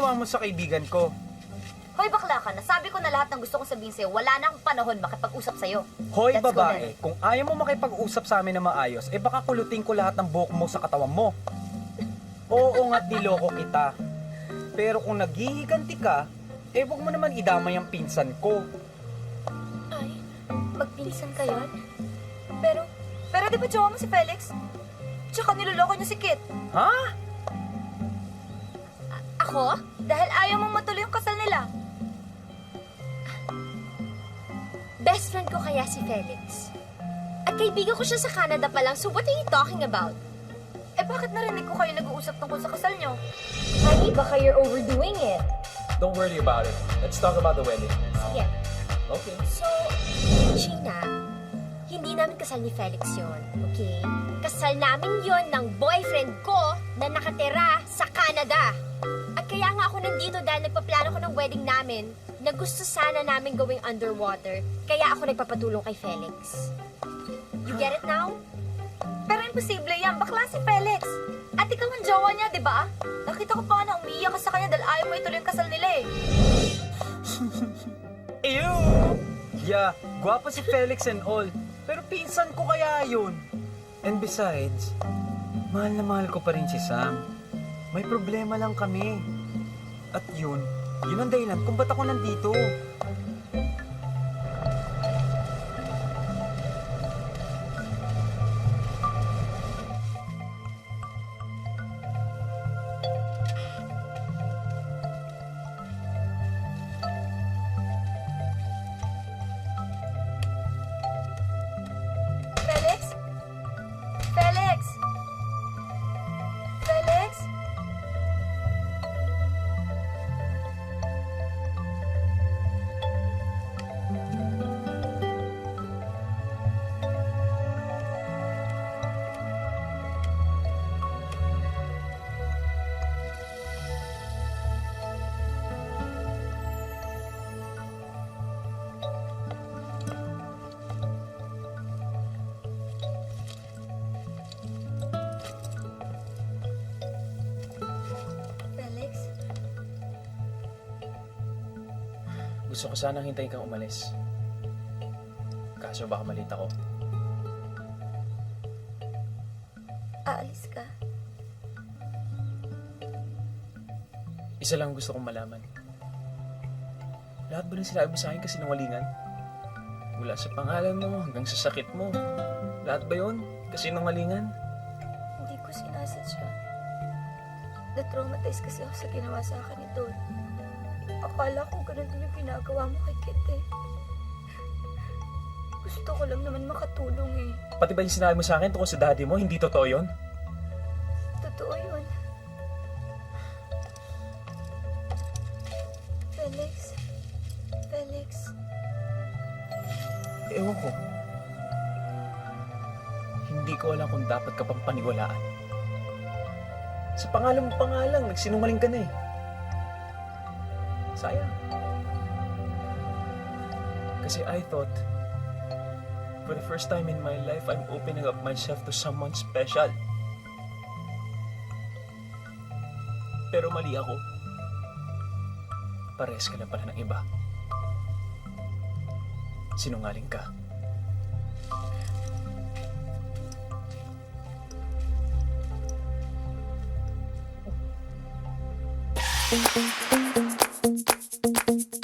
ginagawa mo sa kaibigan ko? Hoy bakla ka, nasabi ko na lahat ng gusto kong sabihin sa'yo. Wala na akong panahon makipag-usap sa'yo. Hoy Let's go babae, kung ayaw mo makipag-usap sa amin na maayos, eh baka kulutin ko lahat ng buhok mo sa katawan mo. Oo nga't niloko kita. Pero kung naghihiganti ka, eh wag mo naman idamay ang pinsan ko. Ay, magpinsan ka yun? Pero di ba jowa mo si Felix? Tsaka niloloko niya si Kit. Ha? Ako? Dahil ayaw mong matuloy yung kasal nila. Best friend ko kaya si Felix. At kaibigan ko siya sa Canada pa lang, so what are you talking about? Eh bakit narinig ko kayo nag-uusap tungkol sa kasal niyo? Honey, baka you're overdoing it. Don't worry about it. Let's talk about the wedding. Sige. Okay. So, Gina, hindi namin kasal ni Felix yon, okay? Kasal namin yon ng boyfriend ko na nakatira sa Canada. At kaya nga ako nandito dahil nagpaplano ko ng wedding namin na gusto sana namin gawing underwater. Kaya ako nagpapatulong kay Felix. You get it now? Pero imposible yan, bakla si Felix. At ikaw ang jowa niya, di ba? Nakita ko pa nga na umiiyak ka sa kanya dahil ayaw mo ituloy yung kasal nila eh. Ew! Yeah, gwapo si Felix and all. Pero pinsan ko kaya yun. And besides, mahal na mahal ko pa rin si Sam. May problema lang kami. At yun ang dahilan kung ba't ako nandito. Felix? Felix? Felix? Felix? Gusto ko sanang hintayin kang umalis. Kaso baka malita ko. Aalis ka? Isa lang gusto kong malaman. Lahat ba ng sinabi mo sa akin kasinungalingan? Mula sa pangalan mo hanggang sa sakit mo. Lahat ba yun? Kasinungalingan? Hindi ko sinasadya. Na-traumatize kasi ako sa ginawa sa akin ni Don. Akala ko ganun din yung ginagawa mo kay Kit eh. Gusto ko lang naman makatulong eh. Pati ba yung sinabi mo sa akin tungkol sa daddy mo, hindi totoo yun? Totoo yun. Felix? Felix? Ewan ko. Hindi ko alam kung dapat ka pang paniwalaan. Sa pangalan mo pa nga lang, nagsinungaling ka na eh. Sayang. Kasi I thought, for the first time in my life, I'm opening up myself to someone special. Pero mali ako. Pares ka lang pala ng iba. Sinungaling ka. Thank you.